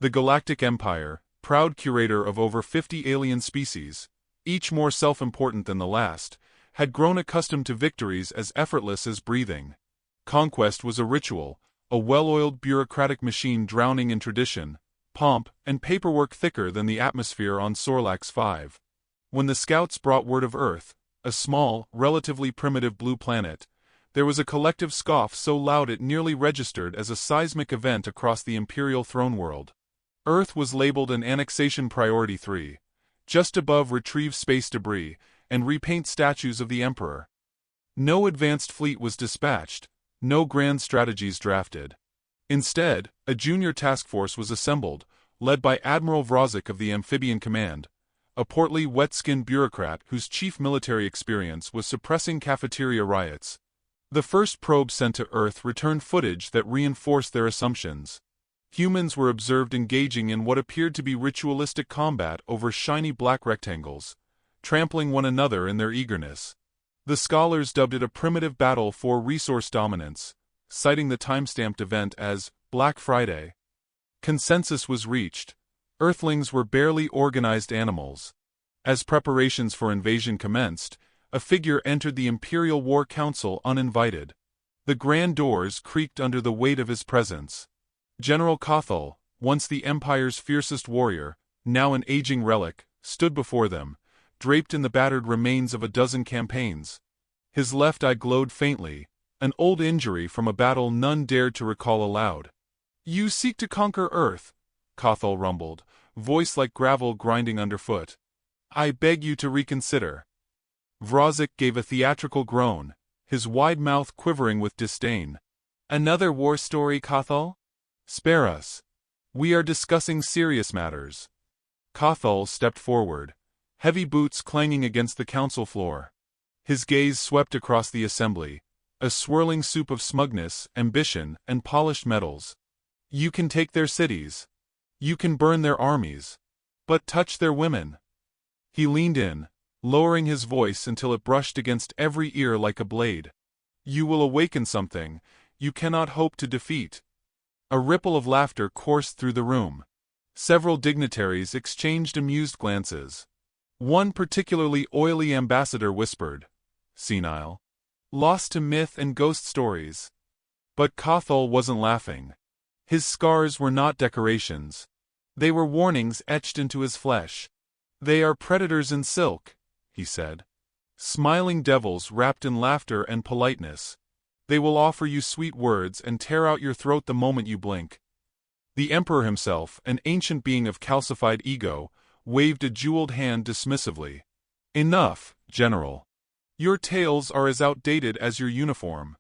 The Galactic Empire, proud curator of over 50 alien species, each more self-important than the last, had grown accustomed to victories as effortless as breathing. Conquest was a ritual, a well-oiled bureaucratic machine drowning in tradition, pomp, and paperwork thicker than the atmosphere on Sorlax V. When the scouts brought word of Earth, a small, relatively primitive blue planet, there was a collective scoff so loud it nearly registered as a seismic event across the Imperial throne world. Earth was labeled an annexation priority 3, just above retrieve space debris and repaint statues of the Emperor. No advanced fleet was dispatched, no grand strategies drafted. Instead, a junior task force was assembled, led by Admiral Vrozik of the Amphibian Command, a portly, wet-skinned bureaucrat whose chief military experience was suppressing cafeteria riots. The first probe sent to Earth returned footage that reinforced their assumptions. Humans were observed engaging in what appeared to be ritualistic combat over shiny black rectangles, trampling one another in their eagerness. The scholars dubbed it a primitive battle for resource dominance, citing the time-stamped event as Black Friday. Consensus was reached. Earthlings were barely organized animals. As preparations for invasion commenced, a figure entered the Imperial War Council uninvited. The grand doors creaked under the weight of his presence. General Kothal, once the Empire's fiercest warrior, now an aging relic, stood before them, draped in the battered remains of a dozen campaigns. His left eye glowed faintly, an old injury from a battle none dared to recall aloud. "You seek to conquer Earth," Kothal rumbled, voice like gravel grinding underfoot. "I beg you to reconsider." Vrozik gave a theatrical groan, his wide mouth quivering with disdain. "Another war story, Kothal? Spare us. We are discussing serious matters." Kothal stepped forward, heavy boots clanging against the council floor. His gaze swept across the assembly, a swirling soup of smugness, ambition, and polished metals. "You can take their cities. You can burn their armies. But touch their women." He leaned in, lowering his voice until it brushed against every ear like a blade. "You will awaken something you cannot hope to defeat." A ripple of laughter coursed through the room. Several dignitaries exchanged amused glances. One particularly oily ambassador whispered, "Senile. Lost to myth and ghost stories." But Kothal wasn't laughing. His scars were not decorations. They were warnings etched into his flesh. "They are predators in silk," he said. "Smiling devils wrapped in laughter and politeness. They will offer you sweet words and tear out your throat the moment you blink." The Emperor himself, an ancient being of calcified ego, waved a jeweled hand dismissively. "Enough, General. Your tales are as outdated as your uniform."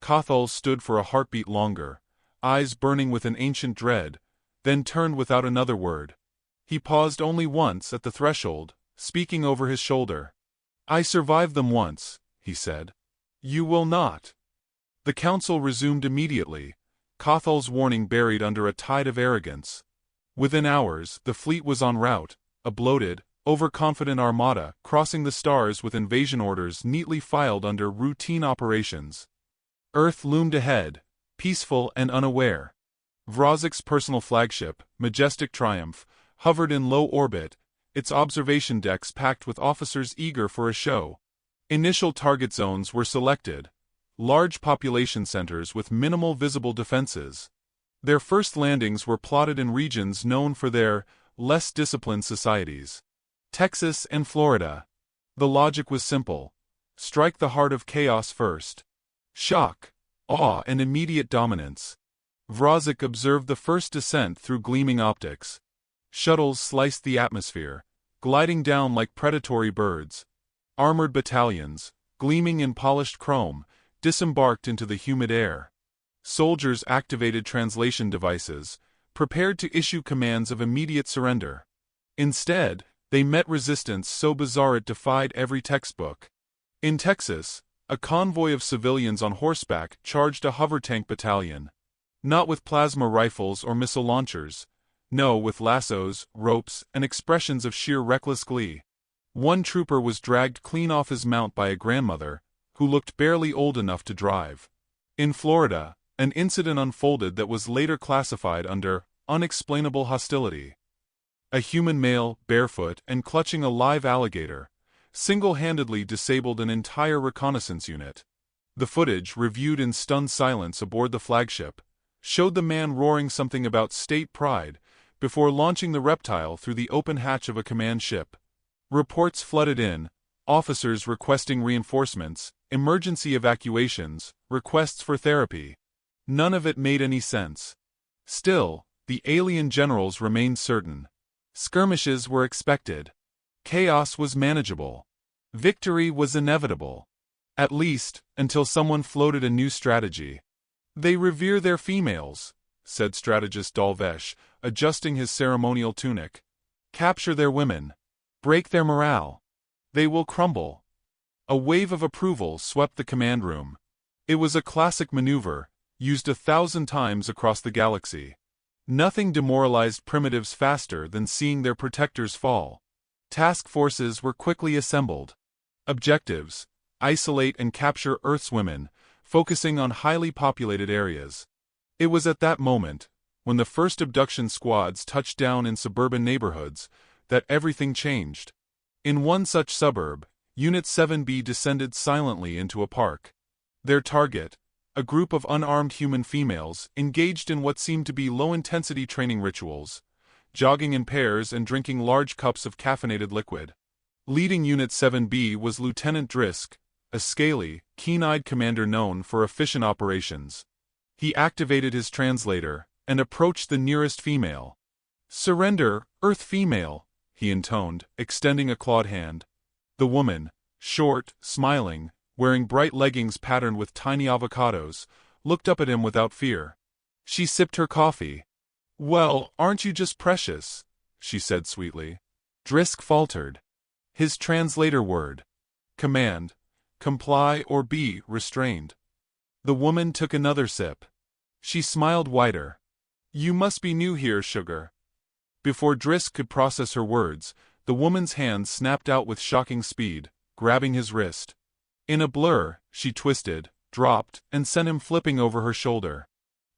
Kothal stood for a heartbeat longer, eyes burning with an ancient dread, then turned without another word. He paused only once at the threshold, speaking over his shoulder. "I survived them once," he said. "You will not." The council resumed immediately, Kothal's warning buried under a tide of arrogance. Within hours, the fleet was en route, a bloated, overconfident armada crossing the stars with invasion orders neatly filed under routine operations. Earth loomed ahead, peaceful and unaware. Vrozik's personal flagship, Majestic Triumph, hovered in low orbit, its observation decks packed with officers eager for a show. Initial target zones were selected, large population centers with minimal visible defenses. Their first landings were plotted in regions known for their less disciplined societies. Texas and Florida. The logic was simple. Strike the heart of chaos first. Shock, awe and immediate dominance. Vrozik observed the first descent through gleaming optics. Shuttles sliced the atmosphere, gliding down like predatory birds. Armored battalions, gleaming in polished chrome, disembarked into the humid air. Soldiers activated translation devices, prepared to issue commands of immediate surrender. Instead, they met resistance so bizarre it defied every textbook. In Texas, a convoy of civilians on horseback charged a hover tank battalion. Not with plasma rifles or missile launchers. No, with lassos, ropes, and expressions of sheer reckless glee. One trooper was dragged clean off his mount by a grandmother, who looked barely old enough to drive. In Florida, an incident unfolded that was later classified under unexplainable hostility. A human male, barefoot and clutching a live alligator, single-handedly disabled an entire reconnaissance unit. The footage, reviewed in stunned silence aboard the flagship, showed the man roaring something about state pride before launching the reptile through the open hatch of a command ship. Reports flooded in, officers requesting reinforcements, emergency evacuations, requests for therapy. None of it made any sense. Still, the alien generals remained certain. Skirmishes were expected. Chaos was manageable. Victory was inevitable. At least, until someone floated a new strategy. "They revere their females," said strategist Dalvesh, adjusting his ceremonial tunic. "Capture their women. Break their morale. They will crumble." A wave of approval swept the command room. It was a classic maneuver, used 1,000 times across the galaxy. Nothing demoralized primitives faster than seeing their protectors fall. Task forces were quickly assembled. Objectives: isolate and capture Earth's women, focusing on highly populated areas. It was at that moment, when the first abduction squads touched down in suburban neighborhoods, that everything changed. In one such suburb, Unit 7B descended silently into a park. Their target, a group of unarmed human females engaged in what seemed to be low-intensity training rituals, jogging in pairs and drinking large cups of caffeinated liquid. Leading Unit 7B was Lieutenant Drisk, a scaly, keen-eyed commander known for efficient operations. He activated his translator and approached the nearest female. "Surrender, Earth female," he intoned, extending a clawed hand. The woman, short, smiling, wearing bright leggings patterned with tiny avocados, looked up at him without fear. She sipped her coffee. "Well, aren't you just precious?" she said sweetly. Drisk faltered. His translator word. Command: comply or be restrained. The woman took another sip. She smiled wider. "You must be new here, sugar." Before Drisk could process her words, the woman's hand snapped out with shocking speed, grabbing his wrist. In a blur, she twisted, dropped, and sent him flipping over her shoulder.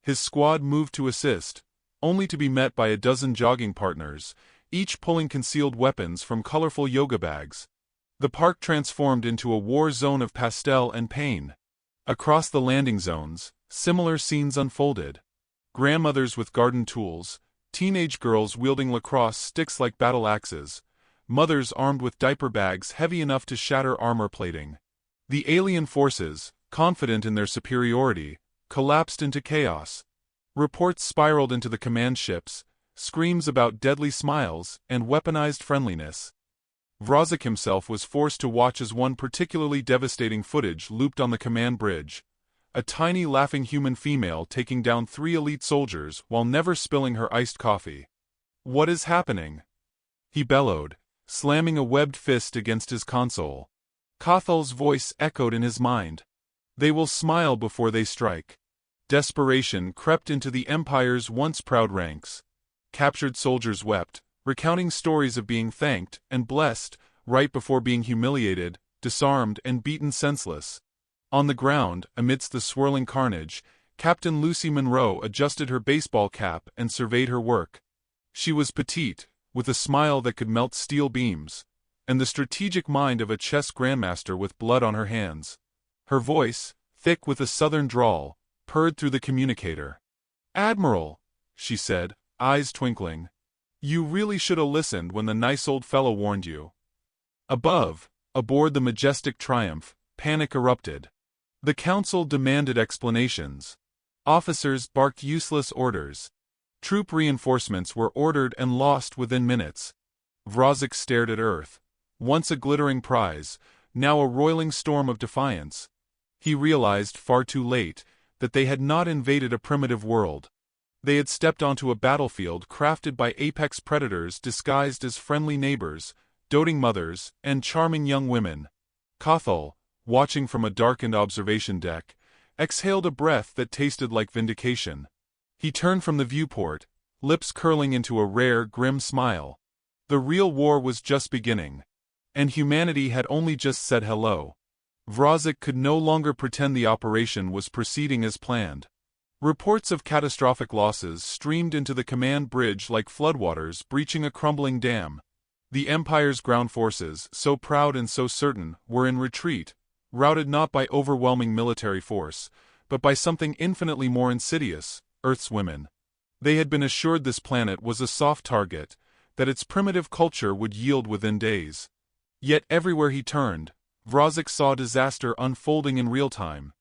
His squad moved to assist, only to be met by a dozen jogging partners, each pulling concealed weapons from colorful yoga bags. The park transformed into a war zone of pastel and pain. Across the landing zones, similar scenes unfolded. Grandmothers with garden tools, teenage girls wielding lacrosse sticks like battle axes, mothers armed with diaper bags heavy enough to shatter armor plating. The alien forces, confident in their superiority, collapsed into chaos. Reports spiraled into the command ships, screams about deadly smiles and weaponized friendliness. Vrozik himself was forced to watch as one particularly devastating footage looped on the command bridge. A tiny laughing human female taking down 3 elite soldiers while never spilling her iced coffee. "What is happening?" he bellowed, slamming a webbed fist against his console. Cothal's voice echoed in his mind. "They will smile before they strike." Desperation crept into the Empire's once proud ranks. Captured soldiers wept, recounting stories of being thanked and blessed right before being humiliated, disarmed and beaten senseless. On the ground, amidst the swirling carnage, Captain Lucy Monroe adjusted her baseball cap and surveyed her work. She was petite, with a smile that could melt steel beams, and the strategic mind of a chess grandmaster with blood on her hands. Her voice, thick with a southern drawl, purred through the communicator. "Admiral," she said, eyes twinkling, "you really should have listened when the nice old fellow warned you." Above, aboard the majestic Triumph, panic erupted. The council demanded explanations. Officers barked useless orders. Troop reinforcements were ordered and lost within minutes. Vrozik stared at Earth, once a glittering prize, now a roiling storm of defiance. He realized far too late that they had not invaded a primitive world. They had stepped onto a battlefield crafted by apex predators disguised as friendly neighbors, doting mothers, and charming young women. Cothal, watching from a darkened observation deck, exhaled a breath that tasted like vindication. He turned from the viewport, lips curling into a rare, grim smile. The real war was just beginning, and humanity had only just said hello. Vrozik could no longer pretend the operation was proceeding as planned. Reports of catastrophic losses streamed into the command bridge like floodwaters breaching a crumbling dam. The Empire's ground forces, so proud and so certain, were in retreat, routed not by overwhelming military force, but by something infinitely more insidious: Earth's women. They had been assured this planet was a soft target, that its primitive culture would yield within days. Yet everywhere he turned, Vrozik saw disaster unfolding in real time.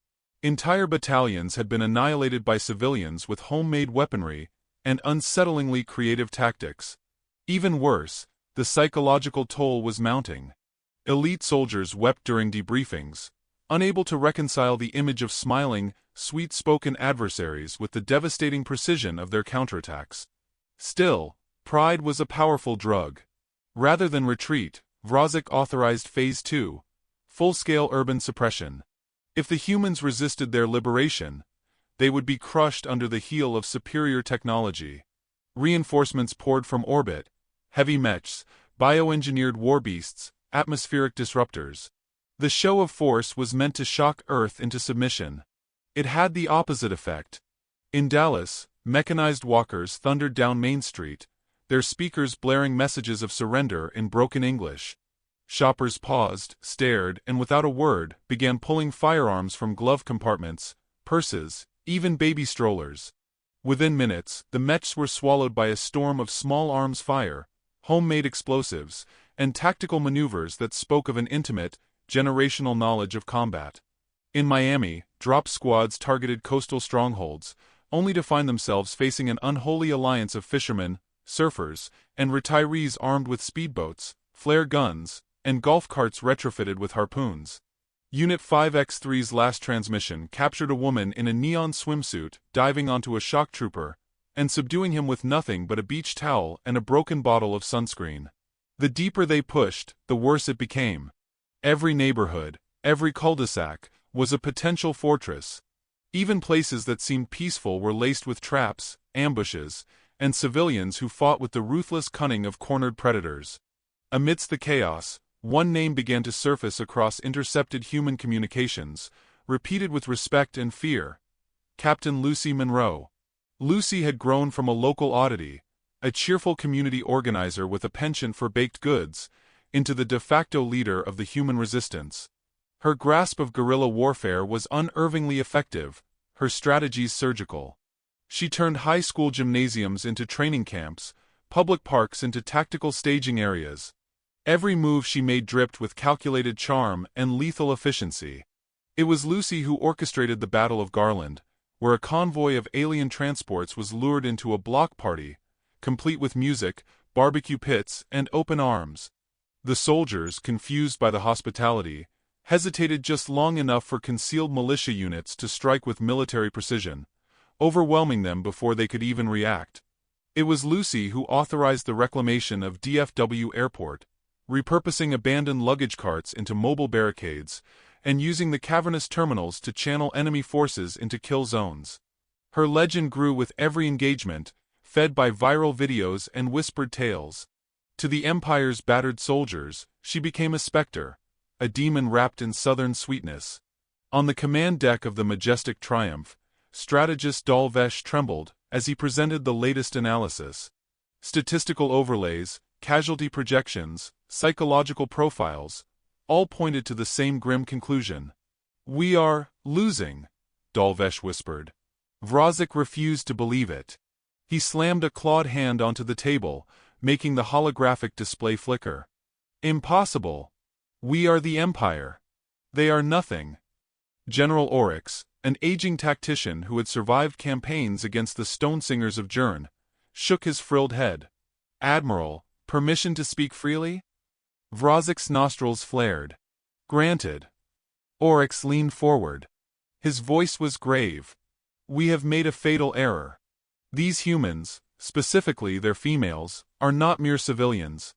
Entire battalions had been annihilated by civilians with homemade weaponry and unsettlingly creative tactics. Even worse, the psychological toll was mounting. Elite soldiers wept during debriefings, unable to reconcile the image of smiling, sweet-spoken adversaries with the devastating precision of their counterattacks. Still, pride was a powerful drug. Rather than retreat, Vrozik authorized Phase 2, full-scale urban suppression. If the humans resisted their liberation, they would be crushed under the heel of superior technology. Reinforcements poured from orbit: heavy mechs, bioengineered warbeasts, atmospheric disruptors. The show of force was meant to shock Earth into submission. It had the opposite effect. In Dallas, mechanized walkers thundered down Main Street, their speakers blaring messages of surrender in broken English. Shoppers paused, stared, and without a word, began pulling firearms from glove compartments, purses, even baby strollers. Within minutes, the mechs were swallowed by a storm of small arms fire, homemade explosives, and tactical maneuvers that spoke of an intimate, generational knowledge of combat. In Miami, drop squads targeted coastal strongholds, only to find themselves facing an unholy alliance of fishermen, surfers, and retirees armed with speedboats, flare guns, and golf carts retrofitted with harpoons. Unit 5X3's last transmission captured a woman in a neon swimsuit diving onto a shock trooper and subduing him with nothing but a beach towel and a broken bottle of sunscreen. The deeper they pushed, the worse it became. Every neighborhood, every cul-de-sac, was a potential fortress. Even places that seemed peaceful were laced with traps, ambushes, and civilians who fought with the ruthless cunning of cornered predators. Amidst the chaos, one name began to surface across intercepted human communications, repeated with respect and fear: Captain Lucy Monroe. Lucy had grown from a local oddity, a cheerful community organizer with a penchant for baked goods, into the de facto leader of the human resistance. Her grasp of guerrilla warfare was unervingly effective, her strategies surgical. She turned high school gymnasiums into training camps, public parks into tactical staging areas. Every move she made dripped with calculated charm and lethal efficiency. It was Lucy who orchestrated the Battle of Garland, where a convoy of alien transports was lured into a block party, complete with music, barbecue pits, and open arms. The soldiers, confused by the hospitality, hesitated just long enough for concealed militia units to strike with military precision, overwhelming them before they could even react. It was Lucy who authorized the reclamation of DFW Airport, repurposing abandoned luggage carts into mobile barricades, and using the cavernous terminals to channel enemy forces into kill zones. Her legend grew with every engagement, fed by viral videos and whispered tales. To the Empire's battered soldiers, she became a specter, a demon wrapped in southern sweetness. On the command deck of the majestic Triumph, strategist Dalvesh trembled as he presented the latest analysis. Statistical overlays, casualty projections, psychological profiles, all pointed to the same grim conclusion. "We are losing," Dalvesh whispered. Vrozik refused to believe it. He slammed a clawed hand onto the table, making the holographic display flicker. "Impossible. We are the Empire. They are nothing." General Oryx, an aging tactician who had survived campaigns against the Stonesingers of Jern, shook his frilled head. "Admiral, permission to speak freely?" Vrozik's nostrils flared. "Granted." Oryx leaned forward. His voice was grave. "We have made a fatal error. These humans, specifically their females, are not mere civilians.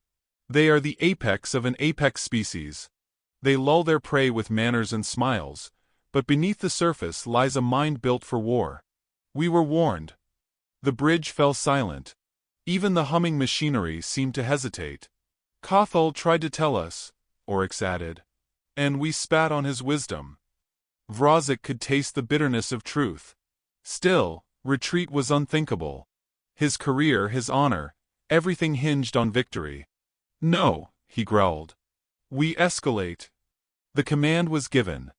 They are the apex of an apex species. They lull their prey with manners and smiles, but beneath the surface lies a mind built for war. We were warned." The bridge fell silent. Even the humming machinery seemed to hesitate. "Kothal tried to tell us," Oryx added, "and we spat on his wisdom." Vrozik could taste the bitterness of truth. Still, retreat was unthinkable. His career, his honor, everything hinged on victory. "No," he growled. "We escalate." The command was given.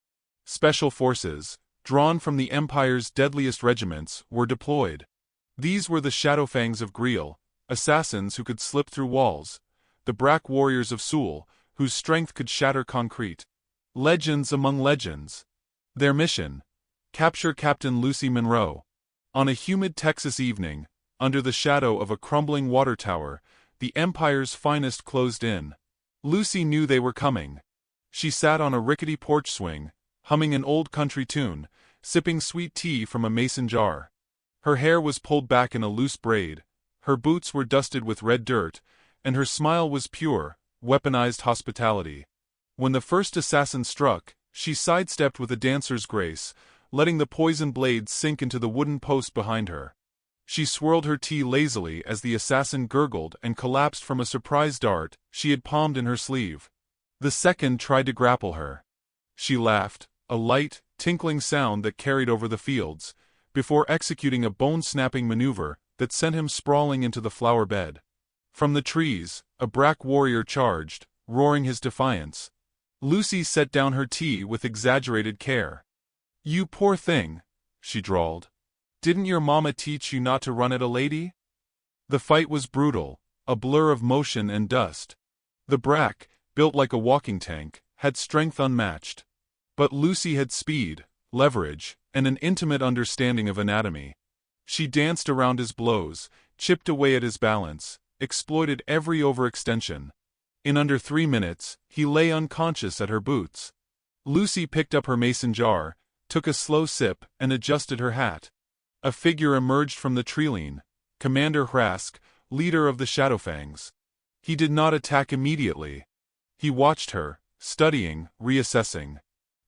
Special forces, drawn from the Empire's deadliest regiments, were deployed. These were the Shadowfangs of Greel, assassins who could slip through walls, the Brack warriors of Sul, whose strength could shatter concrete. Legends among legends. Their mission: capture Captain Lucy Monroe. On a humid Texas evening, under the shadow of a crumbling water tower, the Empire's finest closed in. Lucy knew they were coming. She sat on a rickety porch swing, humming an old country tune, sipping sweet tea from a mason jar. Her hair was pulled back in a loose braid, her boots were dusted with red dirt, and her smile was pure, weaponized hospitality. When the first assassin struck, she sidestepped with a dancer's grace, letting the poisoned blade sink into the wooden post behind her. She swirled her tea lazily as the assassin gurgled and collapsed from a surprise dart she had palmed in her sleeve. The second tried to grapple her. She laughed, a light, tinkling sound that carried over the fields, before executing a bone-snapping maneuver that sent him sprawling into the flower bed. From the trees, a Brack warrior charged, roaring his defiance. Lucy set down her tea with exaggerated care. "You poor thing," she drawled. "Didn't your mama teach you not to run at a lady?" The fight was brutal, a blur of motion and dust. The Brack, built like a walking tank, had strength unmatched. But Lucy had speed, leverage, and an intimate understanding of anatomy. She danced around his blows, chipped away at his balance, exploited every overextension. In under 3 minutes, he lay unconscious at her boots. Lucy picked up her mason jar, took a slow sip, and adjusted her hat. A figure emerged from the treeline, Commander Hrask, leader of the Shadowfangs. He did not attack immediately. He watched her, studying, reassessing.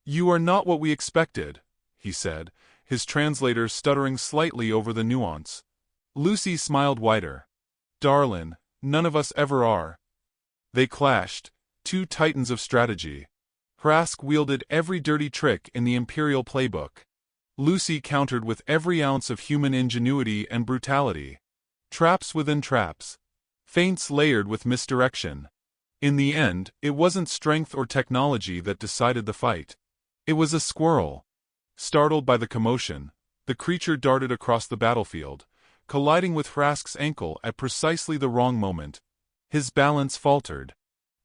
"You are not what we expected," he said, his translator stuttering slightly over the nuance. Lucy smiled wider. "Darlin', none of us ever are." They clashed, two titans of strategy. Hrask wielded every dirty trick in the Imperial playbook. Lucy countered with every ounce of human ingenuity and brutality. Traps within traps. Feints layered with misdirection. In the end, it wasn't strength or technology that decided the fight. It was a squirrel. Startled by the commotion, the creature darted across the battlefield, colliding with Hrask's ankle at precisely the wrong moment. His balance faltered.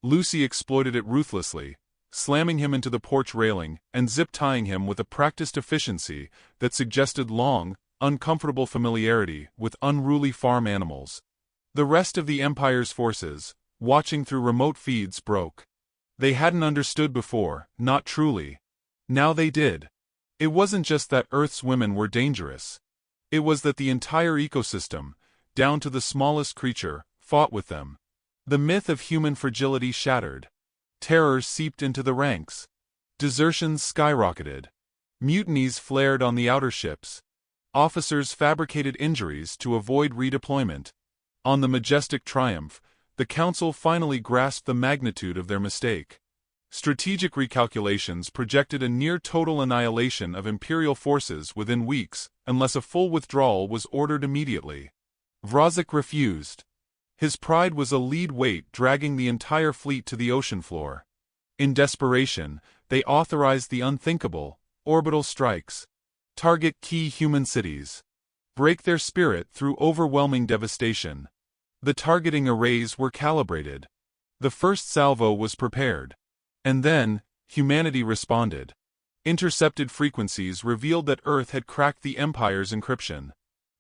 Lucy exploited it ruthlessly, slamming him into the porch railing and zip-tying him with a practiced efficiency that suggested long, uncomfortable familiarity with unruly farm animals. The rest of the Empire's forces, watching through remote feeds, broke. They hadn't understood before, not truly. Now they did. It wasn't just that Earth's women were dangerous. It was that the entire ecosystem, down to the smallest creature, fought with them. The myth of human fragility shattered. Terror seeped into the ranks. Desertions skyrocketed. Mutinies flared on the outer ships. Officers fabricated injuries to avoid redeployment. On the majestic triumph, the Council finally grasped the magnitude of their mistake. Strategic recalculations projected a near-total annihilation of Imperial forces within weeks, unless a full withdrawal was ordered immediately. Vrozek refused. His pride was a lead weight dragging the entire fleet to the ocean floor. In desperation, they authorized the unthinkable: orbital strikes. Target key human cities. Break their spirit through overwhelming devastation. The targeting arrays were calibrated. The first salvo was prepared. And then, humanity responded. Intercepted frequencies revealed that Earth had cracked the Empire's encryption.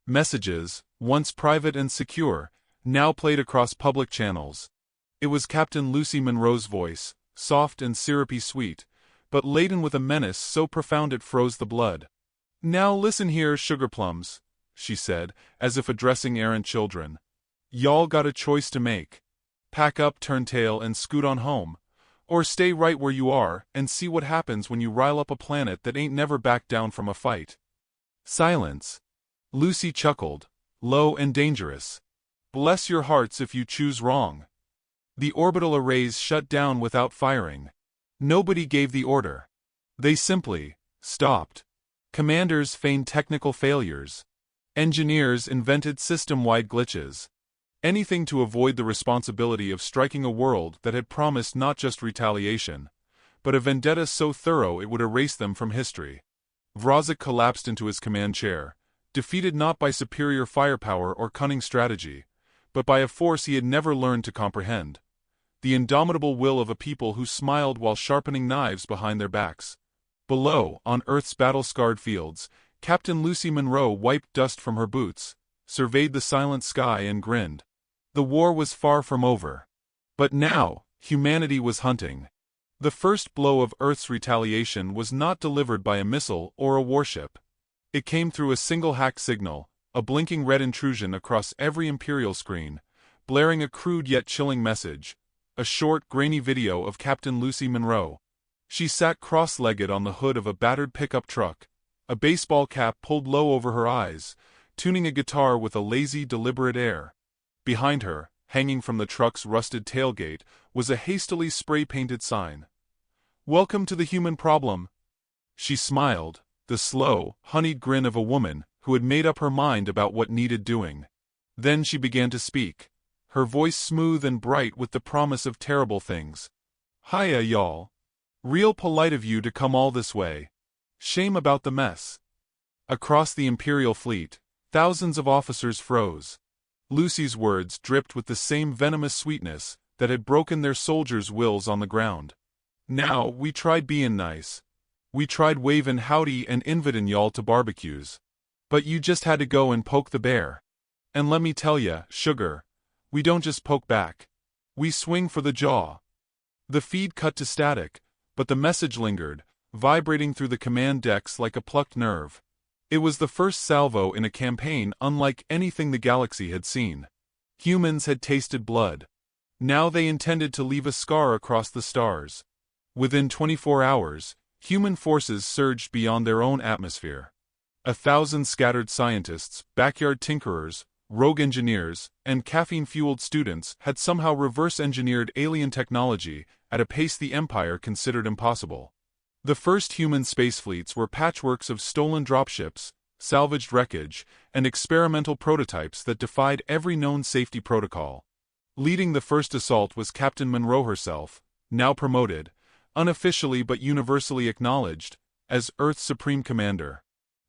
Messages, once private and secure, now played across public channels. It was Captain Lucy Monroe's voice, soft and syrupy sweet, but laden with a menace so profound it froze the blood. "Now listen here, sugarplums," she said, as if addressing errant children. "Y'all got a choice to make. Pack up, turn tail, and scoot on home. Or stay right where you are and see what happens when you rile up a planet that ain't never backed down from a fight." Silence. Lucy chuckled, low and dangerous. "Bless your hearts if you choose wrong." The orbital arrays shut down without firing. Nobody gave the order. They simply stopped. Commanders feigned technical failures. Engineers invented system-wide glitches. Anything to avoid the responsibility of striking a world that had promised not just retaliation, but a vendetta so thorough it would erase them from history. Wrozek collapsed into his command chair, defeated not by superior firepower or cunning strategy, but by a force he had never learned to comprehend. The indomitable will of a people who smiled while sharpening knives behind their backs. Below, on Earth's battle-scarred fields, Captain Lucy Monroe wiped dust from her boots, surveyed the silent sky and grinned. The war was far from over. But now, humanity was hunting. The first blow of Earth's retaliation was not delivered by a missile or a warship. It came through a single hacked signal, a blinking red intrusion across every Imperial screen, blaring a crude yet chilling message, a short, grainy video of Captain Lucy Monroe. She sat cross-legged on the hood of a battered pickup truck, a baseball cap pulled low over her eyes, tuning a guitar with a lazy, deliberate air. Behind her, hanging from the truck's rusted tailgate, was a hastily spray-painted sign. "Welcome to the human problem." She smiled, the slow, honeyed grin of a woman who had made up her mind about what needed doing. Then she began to speak, her voice smooth and bright with the promise of terrible things. "Hiya, y'all. Real polite of you to come all this way. Shame about the mess." Across the Imperial fleet, thousands of officers froze. Lucy's words dripped with the same venomous sweetness that had broken their soldiers' wills on the ground. "Now, we tried bein' nice. We tried wavin' howdy and invitin' y'all to barbecues. But you just had to go and poke the bear. And let me tell ya, sugar, we don't just poke back. We swing for the jaw." The feed cut to static, but the message lingered, vibrating through the command decks like a plucked nerve. It was the first salvo in a campaign unlike anything the galaxy had seen. Humans had tasted blood. Now they intended to leave a scar across the stars. Within 24 hours, human forces surged beyond their own atmosphere. 1,000 scattered scientists, backyard tinkerers, rogue engineers, and caffeine-fueled students had somehow reverse-engineered alien technology at a pace the Empire considered impossible. The first human space fleets were patchworks of stolen dropships, salvaged wreckage, and experimental prototypes that defied every known safety protocol. Leading the first assault was Captain Monroe herself, now promoted, unofficially but universally acknowledged, as Earth's Supreme Commander.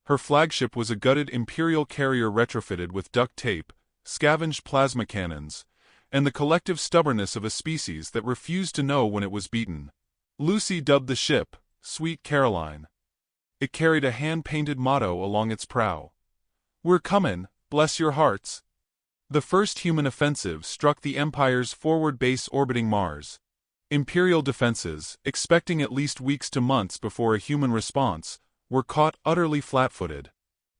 Her flagship was a gutted Imperial carrier retrofitted with duct tape, scavenged plasma cannons, and the collective stubbornness of a species that refused to know when it was beaten. Lucy dubbed the ship Sweet Caroline. It carried a hand-painted motto along its prow. "We're comin', bless your hearts." The first human offensive struck the Empire's forward base orbiting Mars. Imperial defenses, expecting at least weeks to months before a human response, were caught utterly flat-footed.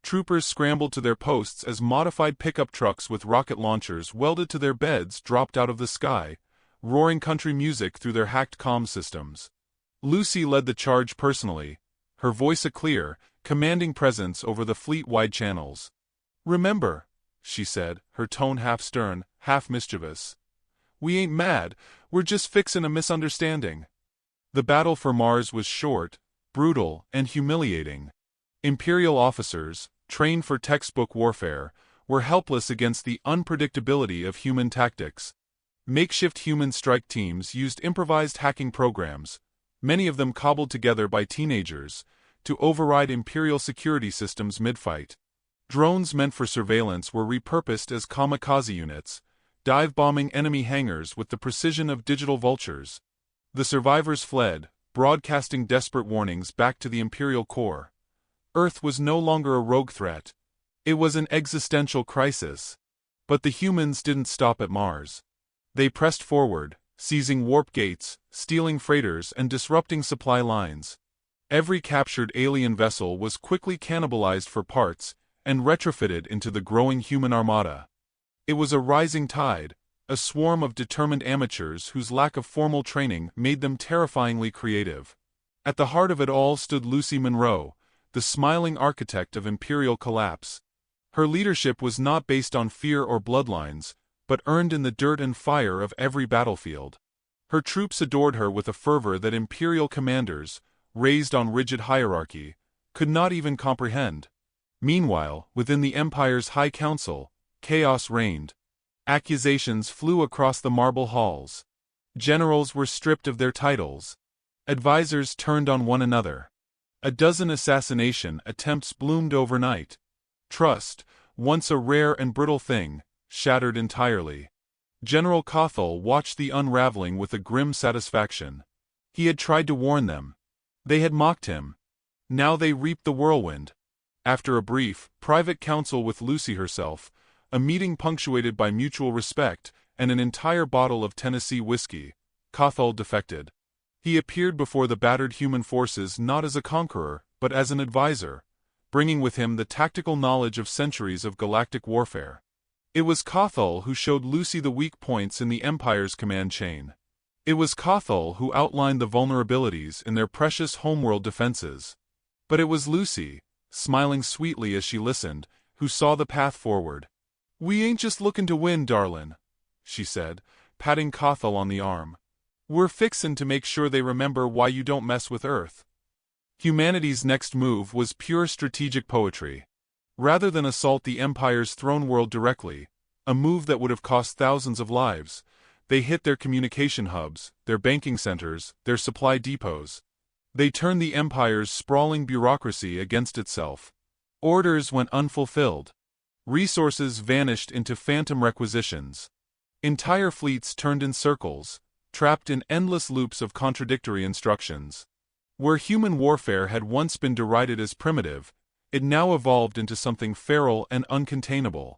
Troopers scrambled to their posts as modified pickup trucks with rocket launchers welded to their beds dropped out of the sky, roaring country music through their hacked comm systems. Lucy led the charge personally, her voice a clear, commanding presence over the fleet-wide channels. "Remember," she said, her tone half stern, half mischievous. "We ain't mad, we're just fixin' a misunderstanding." The battle for Mars was short, brutal, and humiliating. Imperial officers, trained for textbook warfare, were helpless against the unpredictability of human tactics. Makeshift human strike teams used improvised hacking programs, many of them cobbled together by teenagers, to override Imperial security systems mid-fight. Drones meant for surveillance were repurposed as kamikaze units, dive-bombing enemy hangars with the precision of digital vultures. The survivors fled, broadcasting desperate warnings back to the Imperial core. Earth was no longer a rogue threat. It was an existential crisis. But the humans didn't stop at Mars. They pressed forward, seizing warp gates, stealing freighters, and disrupting supply lines. Every captured alien vessel was quickly cannibalized for parts and retrofitted into the growing human armada. It was a rising tide, a swarm of determined amateurs whose lack of formal training made them terrifyingly creative. At the heart of it all stood Lucy Monroe, the smiling architect of Imperial collapse. Her leadership was not based on fear or bloodlines, but earned in the dirt and fire of every battlefield. Her troops adored her with a fervor that Imperial commanders, raised on rigid hierarchy, could not even comprehend. Meanwhile, within the Empire's High Council, chaos reigned. Accusations flew across the marble halls. Generals were stripped of their titles. Advisors turned on one another. A dozen assassination attempts bloomed overnight. Trust, once a rare and brittle thing, shattered entirely. General Kothal watched the unraveling with a grim satisfaction. He had tried to warn them. They had mocked him. Now they reaped the whirlwind. After a brief, private council with Lucy herself, a meeting punctuated by mutual respect, and an entire bottle of Tennessee whiskey, Kothal defected. He appeared before the battered human forces not as a conqueror, but as an advisor, bringing with him the tactical knowledge of centuries of galactic warfare. It was Kothal who showed Lucy the weak points in the Empire's command chain. It was Kothal who outlined the vulnerabilities in their precious homeworld defenses. But it was Lucy, smiling sweetly as she listened, who saw the path forward. "We ain't just looking to win, darlin'," she said, patting Kothal on the arm. "We're fixin' to make sure they remember why you don't mess with Earth." Humanity's next move was pure strategic poetry. Rather than assault the Empire's throne world directly, a move that would have cost thousands of lives, they hit their communication hubs, their banking centers, their supply depots. They turned the Empire's sprawling bureaucracy against itself. Orders went unfulfilled. Resources vanished into phantom requisitions. Entire fleets turned in circles, trapped in endless loops of contradictory instructions. Where human warfare had once been derided as primitive, it now evolved into something feral and uncontainable.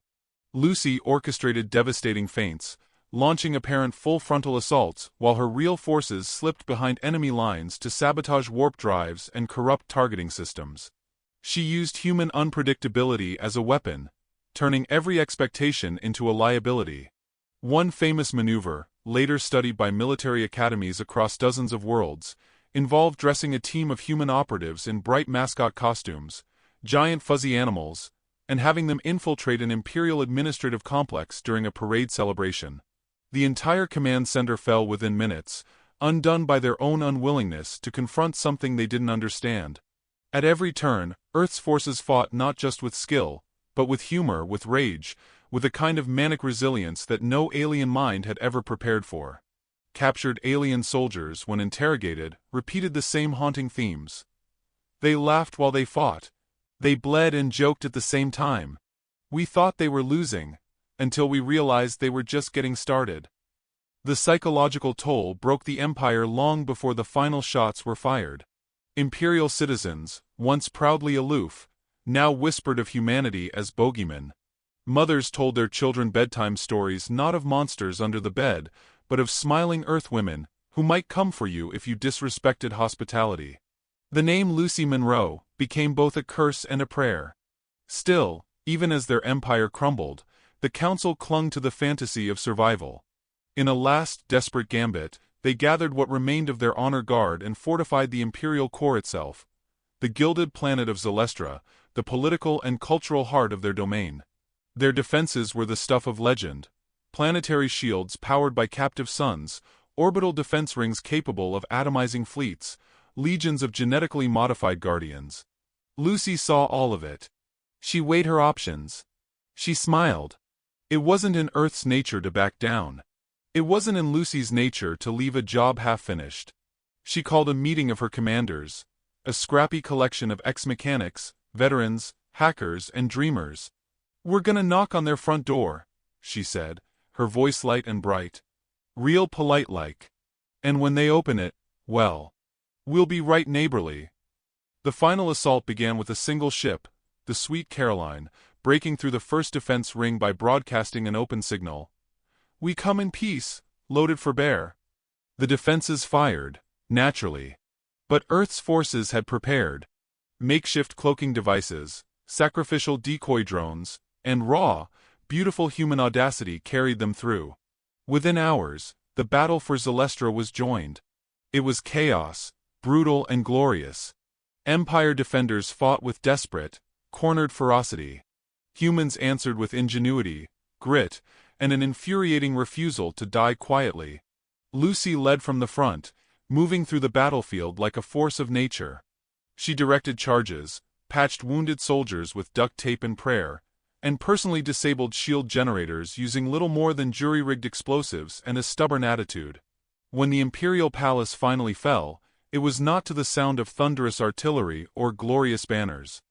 Lucy orchestrated devastating feints, launching apparent full-frontal assaults while her real forces slipped behind enemy lines to sabotage warp drives and corrupt targeting systems. She used human unpredictability as a weapon, turning every expectation into a liability. One famous maneuver, later studied by military academies across dozens of worlds, involved dressing a team of human operatives in bright mascot costumes, giant fuzzy animals, and having them infiltrate an imperial administrative complex during a parade celebration. The entire command center fell within minutes, undone by their own unwillingness to confront something they didn't understand. At every turn, Earth's forces fought not just with skill, but with humor, with rage, with a kind of manic resilience that no alien mind had ever prepared for. Captured alien soldiers, when interrogated, repeated the same haunting themes. They laughed while they fought. They bled and joked at the same time. We thought they were losing, until we realized they were just getting started. The psychological toll broke the Empire long before the final shots were fired. Imperial citizens, once proudly aloof, now whispered of humanity as bogeymen. Mothers told their children bedtime stories not of monsters under the bed, but of smiling Earth women, who might come for you if you disrespected hospitality. The name Lucy Monroe became both a curse and a prayer. Still, even as their empire crumbled, the Council clung to the fantasy of survival. In a last, desperate gambit, they gathered what remained of their honor guard and fortified the Imperial core itself, the gilded planet of Zalestra, the political and cultural heart of their domain. Their defenses were the stuff of legend: planetary shields powered by captive suns, orbital defense rings capable of atomizing fleets, legions of genetically modified guardians. Lucy saw all of it. She weighed her options. She smiled. It wasn't in Earth's nature to back down. It wasn't in Lucy's nature to leave a job half-finished. She called a meeting of her commanders, a scrappy collection of ex-mechanics, veterans, hackers, and dreamers. "We're gonna knock on their front door," she said, her voice light and bright. "Real polite-like. And when they open it, well, we'll be right neighborly." The final assault began with a single ship, the Sweet Caroline, breaking through the first defense ring by broadcasting an open signal. "We come in peace, loaded for bear." The defenses fired, naturally. But Earth's forces had prepared. Makeshift cloaking devices, sacrificial decoy drones, and raw, beautiful human audacity carried them through. Within hours, the battle for Zalestra was joined. It was chaos, brutal and glorious. Empire defenders fought with desperate, cornered ferocity. Humans answered with ingenuity, grit, and an infuriating refusal to die quietly. Lucy led from the front, moving through the battlefield like a force of nature. She directed charges, patched wounded soldiers with duct tape and prayer, and personally disabled shield generators using little more than jury-rigged explosives and a stubborn attitude. When the imperial palace finally fell, it was not to the sound of thunderous artillery or glorious banners.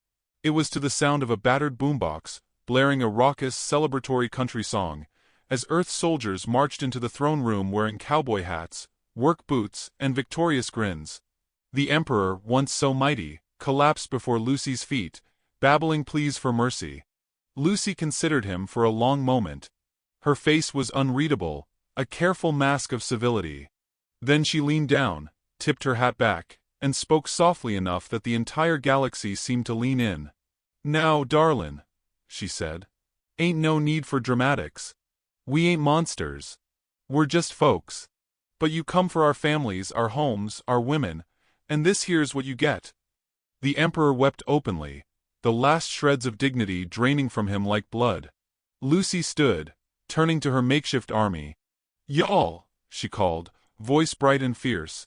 It was to the sound of a battered boombox, blaring a raucous, celebratory country song, as Earth's soldiers marched into the throne room wearing cowboy hats, work boots, and victorious grins. The Emperor, once so mighty, collapsed before Lucy's feet, babbling pleas for mercy. Lucy considered him for a long moment. Her face was unreadable, a careful mask of civility. Then she leaned down, tipped her hat back, and spoke softly enough that the entire galaxy seemed to lean in. "Now, darlin'," she said, "ain't no need for dramatics. We ain't monsters. We're just folks. But you come for our families, our homes, our women, and this here's what you get." The Emperor wept openly, the last shreds of dignity draining from him like blood. Lucy stood, turning to her makeshift army. "Y'all," she called, voice bright and fierce.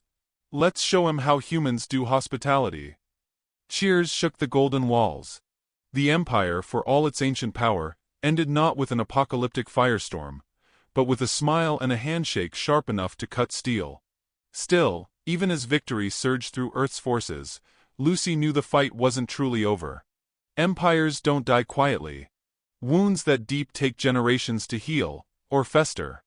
"Let's show 'em how humans do hospitality." Cheers shook the golden walls. The Empire, for all its ancient power, ended not with an apocalyptic firestorm, but with a smile and a handshake sharp enough to cut steel. Still, even as victory surged through Earth's forces, Lucy knew the fight wasn't truly over. Empires don't die quietly. Wounds that deep take generations to heal, or fester.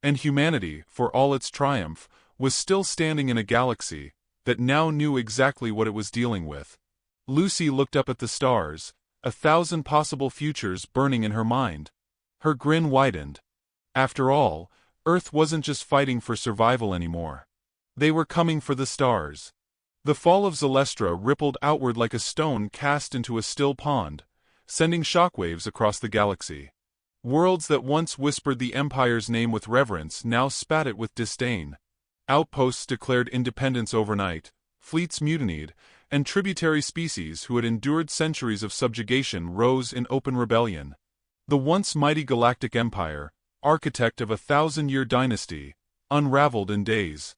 And humanity, for all its triumph, was still standing in a galaxy that now knew exactly what it was dealing with. Lucy looked up at the stars, 1,000 possible futures burning in her mind. Her grin widened. After all, Earth wasn't just fighting for survival anymore. They were coming for the stars. The fall of Zalestra rippled outward like a stone cast into a still pond, sending shockwaves across the galaxy. Worlds that once whispered the Empire's name with reverence now spat it with disdain. Outposts declared independence overnight, fleets mutinied, and tributary species who had endured centuries of subjugation rose in open rebellion. The once mighty Galactic Empire, architect of a 1,000-year dynasty, unraveled in days.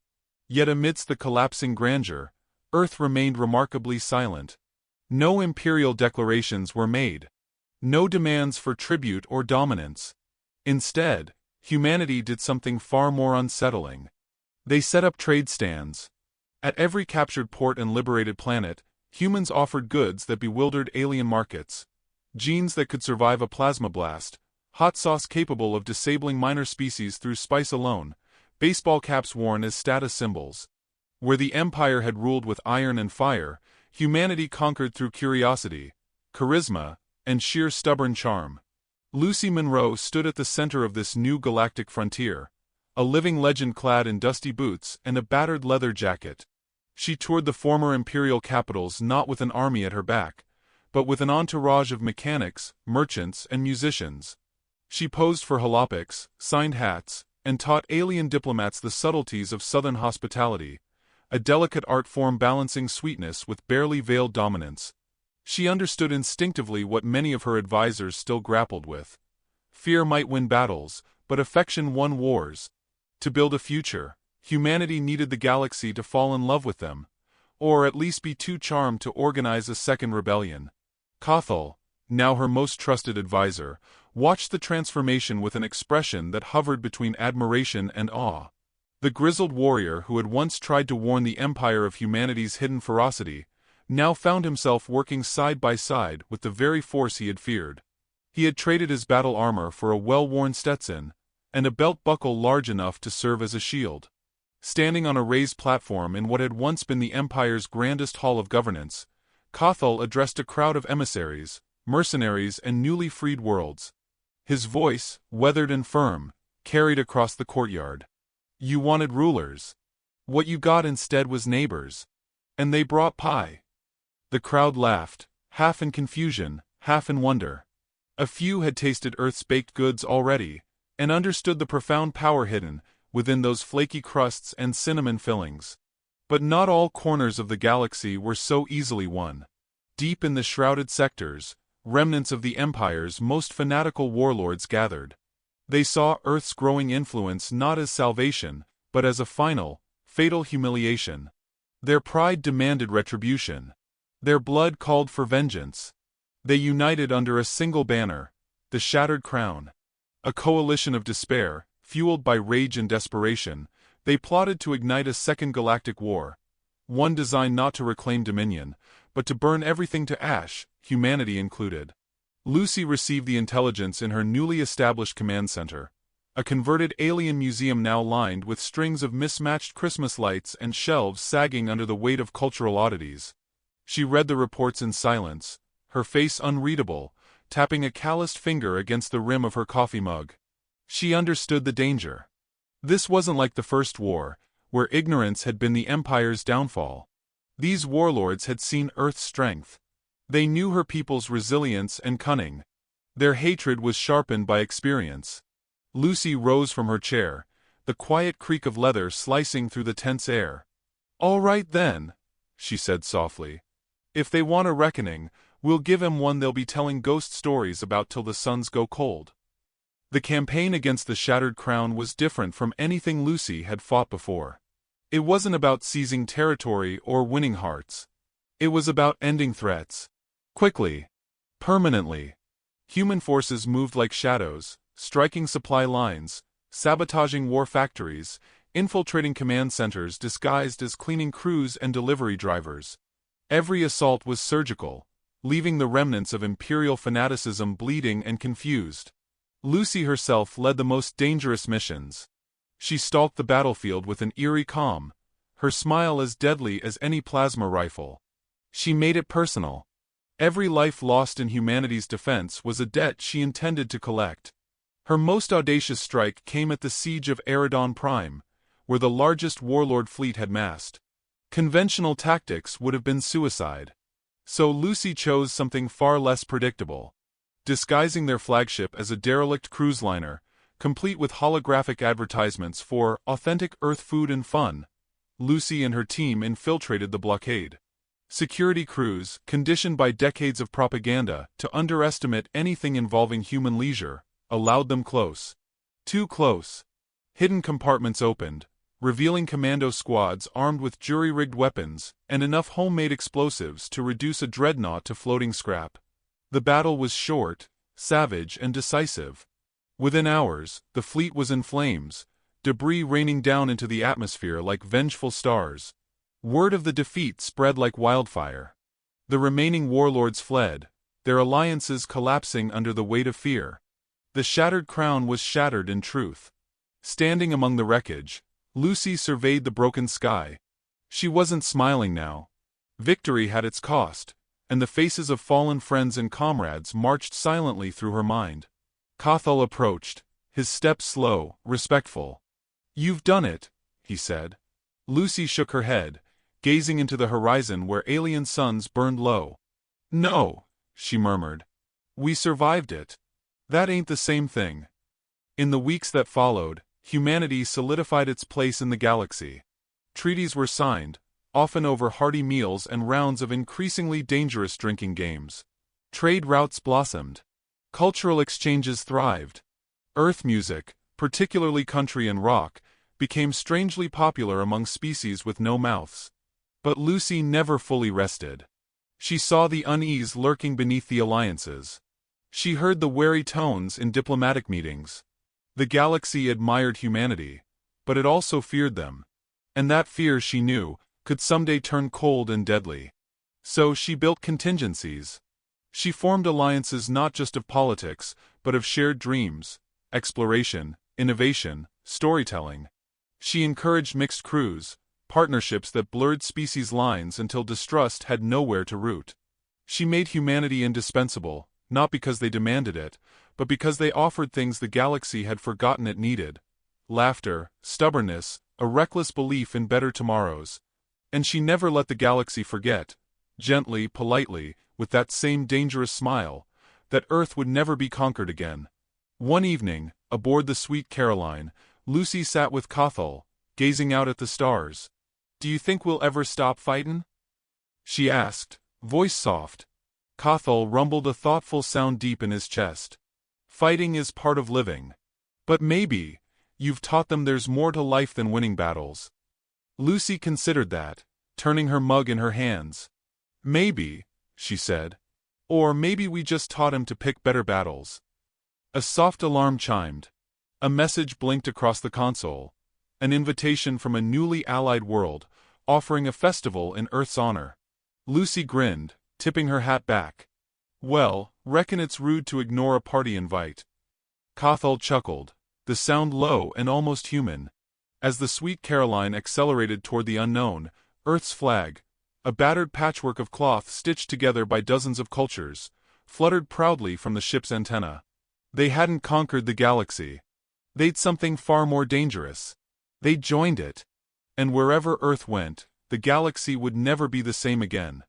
Yet amidst the collapsing grandeur, Earth remained remarkably silent. No imperial declarations were made. No demands for tribute or dominance. Instead, humanity did something far more unsettling. They set up trade stands. At every captured port and liberated planet, humans offered goods that bewildered alien markets. Genes that could survive a plasma blast, hot sauce capable of disabling minor species through spice alone, baseball caps worn as status symbols. Where the Empire had ruled with iron and fire, humanity conquered through curiosity, charisma, and sheer stubborn charm. Lucy Monroe stood at the center of this new galactic frontier, a living legend clad in dusty boots and a battered leather jacket. She toured the former imperial capitals not with an army at her back, but with an entourage of mechanics, merchants, and musicians. She posed for holopics, signed hats, and taught alien diplomats the subtleties of southern hospitality, a delicate art form balancing sweetness with barely veiled dominance. She understood instinctively what many of her advisors still grappled with. Fear might win battles, but affection won wars. To build a future, humanity needed the galaxy to fall in love with them, or at least be too charmed to organize a second rebellion. Cathal, now her most trusted advisor, watched the transformation with an expression that hovered between admiration and awe. The grizzled warrior who had once tried to warn the Empire of humanity's hidden ferocity, now found himself working side by side with the very force he had feared. He had traded his battle armor for a well-worn Stetson, and a belt buckle large enough to serve as a shield. Standing on a raised platform in what had once been the Empire's grandest hall of governance, Cathal addressed a crowd of emissaries, mercenaries, and newly freed worlds. His voice, weathered and firm, carried across the courtyard. "You wanted rulers. What you got instead was neighbors. And they brought pie." The crowd laughed, half in confusion, half in wonder. A few had tasted Earth's baked goods already, and understood the profound power hidden within those flaky crusts and cinnamon fillings. But not all corners of the galaxy were so easily won. Deep in the shrouded sectors, remnants of the Empire's most fanatical warlords gathered. They saw Earth's growing influence not as salvation, but as a final, fatal humiliation. Their pride demanded retribution. Their blood called for vengeance. They united under a single banner, the Shattered Crown. A coalition of despair, fueled by rage and desperation, they plotted to ignite a second galactic war, one designed not to reclaim dominion, but to burn everything to ash, humanity included. Lucy received the intelligence in her newly established command center, a converted alien museum now lined with strings of mismatched Christmas lights and shelves sagging under the weight of cultural oddities. She read the reports in silence, her face unreadable, tapping a calloused finger against the rim of her coffee mug. She understood the danger. This wasn't like the First War, where ignorance had been the Empire's downfall. These warlords had seen Earth's strength. They knew her people's resilience and cunning. Their hatred was sharpened by experience. Lucy rose from her chair, the quiet creak of leather slicing through the tense air. "All right then," she said softly. "If they want a reckoning, we'll give 'em one they'll be telling ghost stories about till the suns go cold." The campaign against the Shattered Crown was different from anything Lucy had fought before. It wasn't about seizing territory or winning hearts. It was about ending threats. Quickly. Permanently. Human forces moved like shadows, striking supply lines, sabotaging war factories, infiltrating command centers disguised as cleaning crews and delivery drivers. Every assault was surgical, leaving the remnants of imperial fanaticism bleeding and confused. Lucy herself led the most dangerous missions. She stalked the battlefield with an eerie calm, her smile as deadly as any plasma rifle. She made it personal. Every life lost in humanity's defense was a debt she intended to collect. Her most audacious strike came at the siege of Eridon Prime, where the largest warlord fleet had massed. Conventional tactics would have been suicide. So Lucy chose something far less predictable. Disguising their flagship as a derelict cruise liner, complete with holographic advertisements for authentic Earth food and fun, Lucy and her team infiltrated the blockade. Security crews, conditioned by decades of propaganda to underestimate anything involving human leisure, allowed them close. Too close. Hidden compartments opened, revealing commando squads armed with jury-rigged weapons and enough homemade explosives to reduce a dreadnought to floating scrap. The battle was short, savage, and decisive. Within hours, the fleet was in flames, debris raining down into the atmosphere like vengeful stars. Word of the defeat spread like wildfire. The remaining warlords fled, their alliances collapsing under the weight of fear. The Shattered Crown was shattered in truth. Standing among the wreckage, Lucy surveyed the broken sky. She wasn't smiling now. Victory had its cost, and the faces of fallen friends and comrades marched silently through her mind. Cathal approached, his step slow, respectful. "You've done it," he said. Lucy shook her head, gazing into the horizon where alien suns burned low. "No," she murmured. "We survived it. That ain't the same thing." In the weeks that followed, humanity solidified its place in the galaxy. Treaties were signed, often over hearty meals and rounds of increasingly dangerous drinking games. Trade routes blossomed. Cultural exchanges thrived. Earth music, particularly country and rock, became strangely popular among species with no mouths. But Lucy never fully rested. She saw the unease lurking beneath the alliances. She heard the wary tones in diplomatic meetings. The galaxy admired humanity, but it also feared them. And that fear, she knew, could someday turn cold and deadly. So she built contingencies. She formed alliances not just of politics, but of shared dreams, exploration, innovation, storytelling. She encouraged mixed crews, partnerships that blurred species lines until distrust had nowhere to root. She made humanity indispensable, not because they demanded it, but because they offered things the galaxy had forgotten it needed: laughter, stubbornness, a reckless belief in better tomorrows. And she never let the galaxy forget, gently, politely, with that same dangerous smile, that Earth would never be conquered again. One evening, aboard the Sweet Caroline, Lucy sat with Cathal, gazing out at the stars. "Do you think we'll ever stop fightin'?" she asked, voice soft. Cathal rumbled a thoughtful sound deep in his chest. "Fighting is part of living. But maybe, you've taught them there's more to life than winning battles." Lucy considered that, turning her mug in her hands. Maybe, she said. Or maybe we just taught him to pick better battles. A soft alarm chimed. A message blinked across the console. An invitation from a newly allied world, offering a festival in Earth's honor. Lucy grinned, tipping her hat back. Well, reckon it's rude to ignore a party invite. Cathal chuckled, the sound low and almost human. As the sweet Caroline accelerated toward the unknown, Earth's flag, a battered patchwork of cloth stitched together by dozens of cultures, fluttered proudly from the ship's antenna. They hadn't conquered the galaxy. They'd something far more dangerous. They'd joined it. And wherever Earth went, the galaxy would never be the same again.